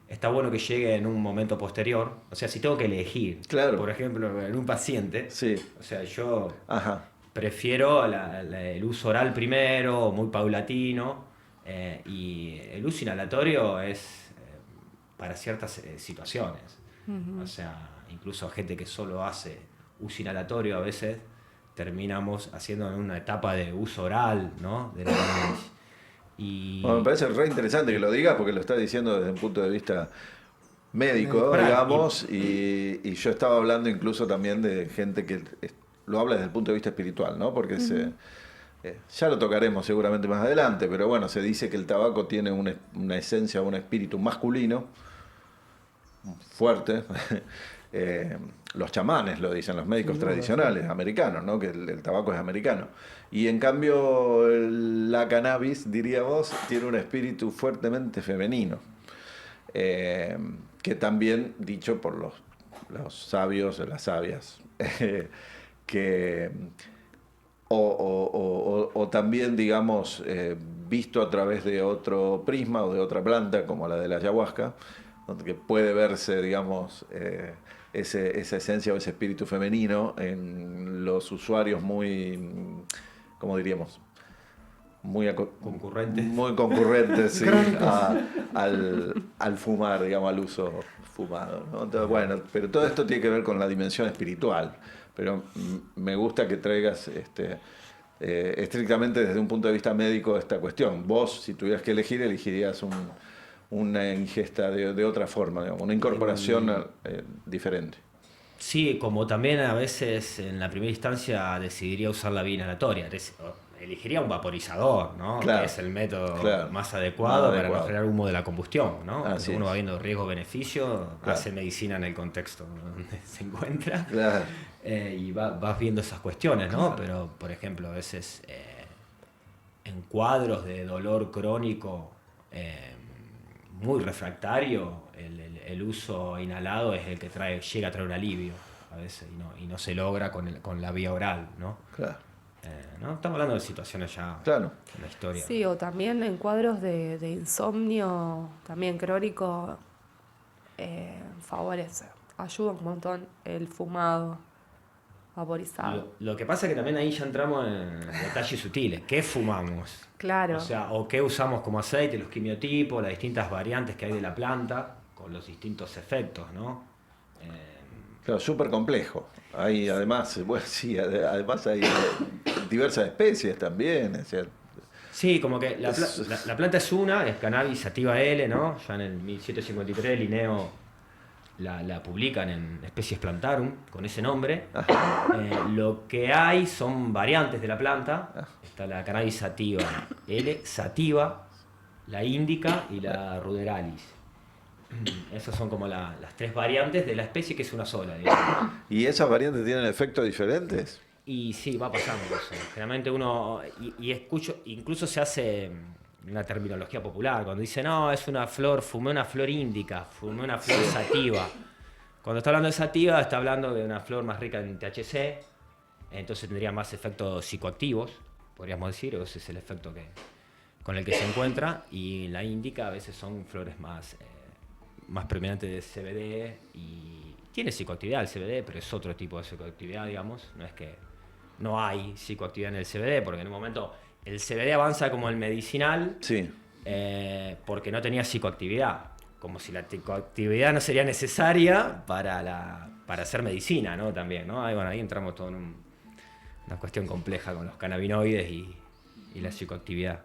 está bueno que llegue en un momento posterior. O sea, si tengo que elegir, Claro. por ejemplo, en un paciente, Sí. o sea, yo Ajá. prefiero el uso oral primero, muy paulatino, y el uso inhalatorio es para ciertas situaciones. O sea, incluso gente que solo hace uso inhalatorio a veces terminamos haciendo en una etapa de uso oral, ¿no? De la cannabis. Bueno, me parece re interesante que lo digas porque lo estás diciendo desde un punto de vista médico, digamos, y yo estaba hablando incluso también de gente que lo habla desde el punto de vista espiritual, ¿no? Porque ya lo tocaremos seguramente más adelante, pero bueno, se dice que el tabaco tiene una esencia, un espíritu masculino fuerte. Los chamanes lo dicen, los médicos tradicionales americanos, ¿no? Que el tabaco es americano. Y en cambio la cannabis, diríamos, tiene un espíritu fuertemente femenino. Que también, dicho por los sabios, las sabias, que o también, digamos, visto a través de otro prisma o de otra planta, como la de la ayahuasca, donde puede verse, digamos, esa esencia o ese espíritu femenino en los usuarios muy, ¿cómo diríamos? Muy concurrentes, sí, al fumar, digamos, al uso fumado, ¿no? Entonces, bueno, pero todo esto tiene que ver con la dimensión espiritual, pero me gusta que traigas estrictamente desde un punto de vista médico esta cuestión. Vos, si tuvieras que elegir, elegirías una ingesta de otra forma, digamos, una incorporación diferente. Sí, como también a veces en la primera instancia decidiría usar la vía inhalatoria. Elegiría un vaporizador, ¿no? Claro, que es el método claro, más adecuado para no generar humo de la combustión, ¿no? Así Uno es. va viendo riesgo-beneficio, Claro. hace medicina en el contexto donde se encuentra, Claro. y vas viendo esas cuestiones, ¿no? Claro. Pero, por ejemplo, a veces en cuadros de dolor crónico muy refractario, el uso inhalado es el que llega a traer un alivio a veces y no se logra con la vía oral, ¿no? Claro. ¿No? Estamos hablando de situaciones ya Claro. en la historia. Sí, o también en cuadros de insomnio, también crónico, favorece, ayuda un montón el fumado vaporizado. Lo que pasa es que también ahí ya entramos en detalles sutiles. ¿Qué fumamos? Claro. O sea, o qué usamos como aceite, los quimiotipos, las distintas variantes que hay de la planta, con los distintos efectos, ¿no? Claro, súper complejo. Hay además, bueno, sí, además hay diversas especies también. Es decir, Sí, como que la planta es Cannabis sativa L, ¿no? Ya en el 1753 Linneo la publican en Especies Plantarum, con ese nombre. Lo que hay son variantes de la planta. Está la Cannabis sativa L, sativa, la índica y la ruderalis. Esas son como las tres variantes de la especie, que es una sola, digamos. ¿Y esas variantes tienen efectos diferentes? Y sí, va pasando eso. Generalmente uno, y escucho, incluso se hace una terminología popular, cuando dice, no, es una flor, fumé una flor índica, fumé una flor sativa. Cuando está hablando de sativa, está hablando de una flor más rica en THC, entonces tendría más efectos psicoactivos, podríamos decir, ese es el efecto con el que se encuentra, y la índica a veces son flores más predominantes de CBD, y tiene psicoactividad el CBD, pero es otro tipo de psicoactividad, digamos, no es que no hay psicoactividad en el CBD, porque en un momento el CBD avanza como el medicinal, Sí. porque no tenía psicoactividad, como si la psicoactividad no sería necesaria para hacer medicina, ¿no? También, ¿no? Ahí entramos todo en una cuestión compleja con los cannabinoides y la psicoactividad.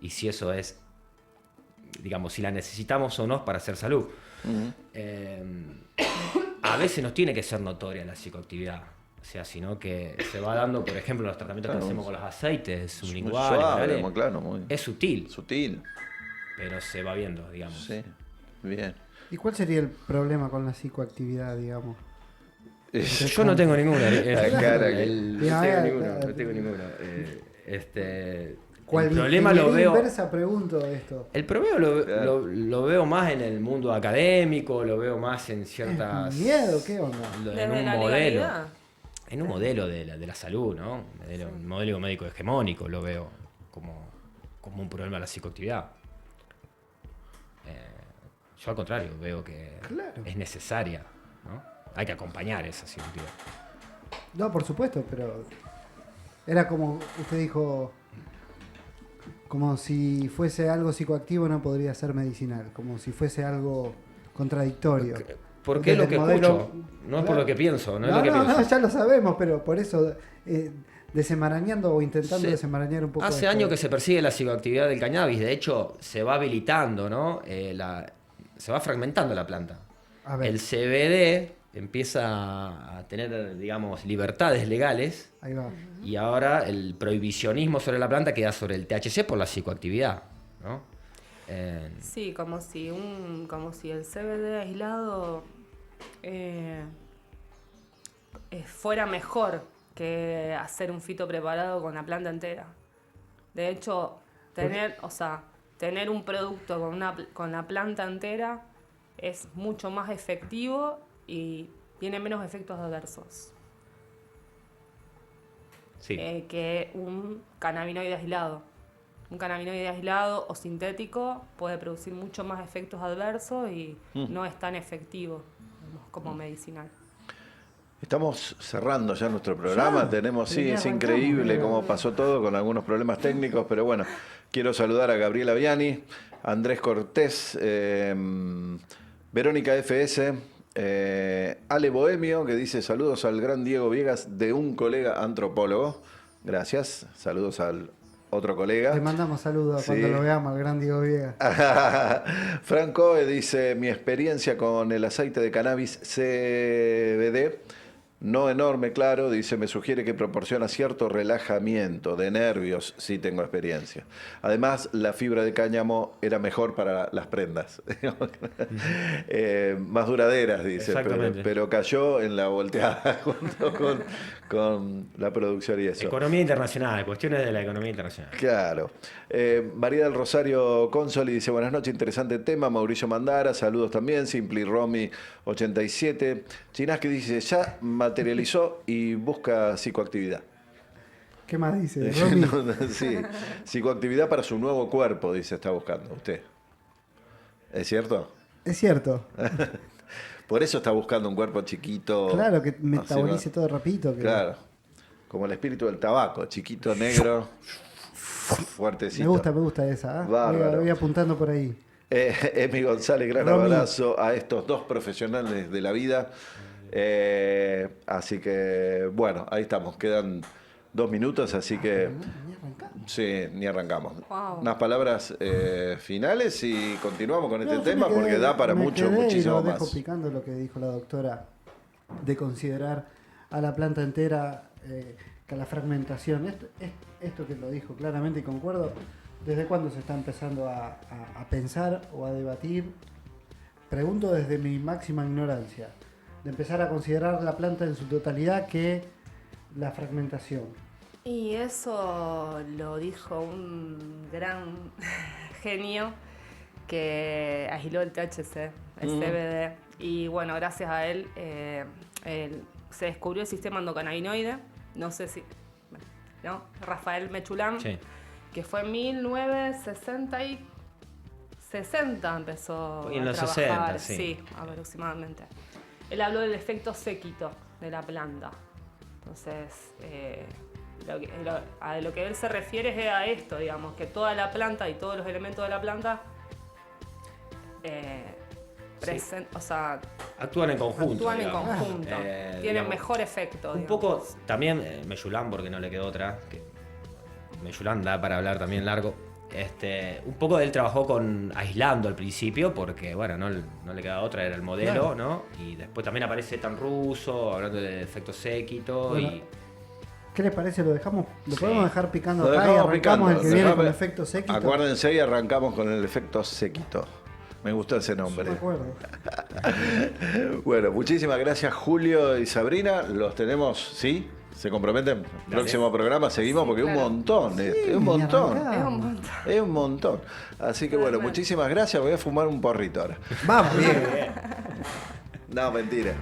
Y si eso es, digamos, si la necesitamos o no para hacer salud. A veces nos tiene que ser notoria la psicoactividad. O sea, sino que se va dando, por ejemplo, los tratamientos que hacemos con los aceites sublinguales, suave, muy claro, muy es sutil, sutil. pero se va viendo, digamos. Sí, bien. ¿Y cuál sería el problema con la psicoactividad, digamos? Yo no tengo ninguna. La cara que- No tengo ninguno. El ¿Cuál problema lo veo. inversa pregunto esto? El problema lo veo más en el mundo académico, lo veo más en ciertas. ¿Miedo? ¿Qué onda? En Desde un la modelo. legalidad. En un modelo de la salud, ¿no? Un modelo médico hegemónico lo veo como un problema la psicoactividad. Yo al contrario, veo que Claro. es necesaria, ¿no? Hay que acompañar esa psicoactividad. No, por supuesto, pero era como usted dijo, como si fuese algo psicoactivo no podría ser medicinal, como si fuese algo contradictorio. Porque es lo Desde que el modelo- escucho, no es por lo que pienso, no es No, lo que no, pienso. ya lo sabemos, pero por eso desenmarañando o intentando Sí. desenmarañar un poco. Hace esto. años que se persigue la psicoactividad del cannabis, de hecho se va habilitando, ¿no? Se va fragmentando la planta. A ver, El CBD empieza a tener, digamos, libertades legales ahí va. y ahora el prohibicionismo sobre la planta queda sobre el THC por la psicoactividad, ¿no? Sí, como si el CBD aislado fuera mejor que hacer un fito preparado con la planta entera. De hecho, tener un producto con la planta entera es mucho más efectivo y tiene menos efectos adversos Sí. que un cannabinoide aislado. Un cannabinoide aislado o sintético puede producir mucho más efectos adversos y no es tan efectivo, digamos, como medicinal. Estamos cerrando ya nuestro programa. Sí, es increíble cómo pasó todo con algunos problemas técnicos, pero bueno, quiero saludar a Gabriela Viani, Andrés Cortés, Verónica FS, Ale Bohemio, que dice saludos al gran Diego Viegas de un colega antropólogo. Gracias, saludos al otro colega. Le mandamos saludos Sí. cuando lo veamos al gran Diego Viegas. Franco dice, mi experiencia con el aceite de cannabis CBD, no enorme, claro, dice, me sugiere que proporciona cierto relajamiento de nervios, sí tengo experiencia. Además, la fibra de cáñamo era mejor para las prendas, más duraderas, dice, Exactamente. pero cayó en la volteada junto con la producción y eso. Economía internacional, cuestiones de la economía internacional. Claro. María del Rosario Consoli dice, buenas noches, interesante tema. Mauricio Mandara, saludos también. Simply Romy 87. Chinaski dice, ya materializó y busca psicoactividad. ¿Qué más dice? Romy? Sí, psicoactividad para su nuevo cuerpo, dice, está buscando usted. ¿Es cierto? Es cierto. Por eso está buscando un cuerpo chiquito. Claro, que así, metabolice ¿no? todo rapidito. Que Claro. Como el espíritu del tabaco, chiquito, negro, fuertecito. Me gusta esa. ¿eh? Bárbaro. Voy apuntando por ahí. Emi González, gran Romy. abrazo a estos dos profesionales de la vida. Así que, bueno, ahí estamos. Quedan 2 minutos, así que sí, ni arrancamos. Wow. Unas palabras finales y continuamos con este No, yo tema me quedé- porque da para me mucho, quedé muchísimo y lo dejo más. picando lo que dijo la doctora de considerar a la planta entera que la fragmentación. Esto que lo dijo claramente y concuerdo. ¿Desde cuándo se está empezando a pensar o a debatir pregunto desde mi máxima ignorancia, de empezar a considerar la planta en su totalidad que la fragmentación. Y eso lo dijo un gran genio que aisló el THC, el CBD. Y bueno, gracias a él, se descubrió el sistema endocannabinoide. No sé si... ¿no? Rafael Mechulán, Sí. que fue en 1960 empezó Y en a los trabajar. 60, sí. Aproximadamente. Él habló del efecto séquito de la planta. Entonces, a lo que él se refiere es a esto, digamos, que toda la planta y todos los elementos de la planta o sea, Actúan en conjunto. actúan en digamos. conjunto. Tienen Digamos, mejor efecto. Un digamos. poco también Mechulán, porque no le quedó otra, que Mechulán da para hablar también largo. Un poco él trabajó aislando al principio, porque bueno, no le quedaba otra, era el modelo, Claro. ¿no? Y después también aparece Tan Russo, hablando de efecto séquito. Bueno, y ¿qué les parece? ¿Lo dejamos? ¿Lo Sí. podemos dejar picando Lo acá y dejamos arrancamos picando. el que viene con Dejame- efecto séquito? Acuérdense y arrancamos con el efecto séquito. Me gustó ese No nombre. me acuerdo. Bueno, muchísimas gracias Julio y Sabrina. Los tenemos, ¿sí? ¿Se comprometen? Próximo programa seguimos porque claro. es un montón. Es un montón. arrancamos. Es un montón. Es un montón. Así que bueno, muchísimas gracias. Voy a fumar un porrito ahora. Vamos, bien. No, mentira.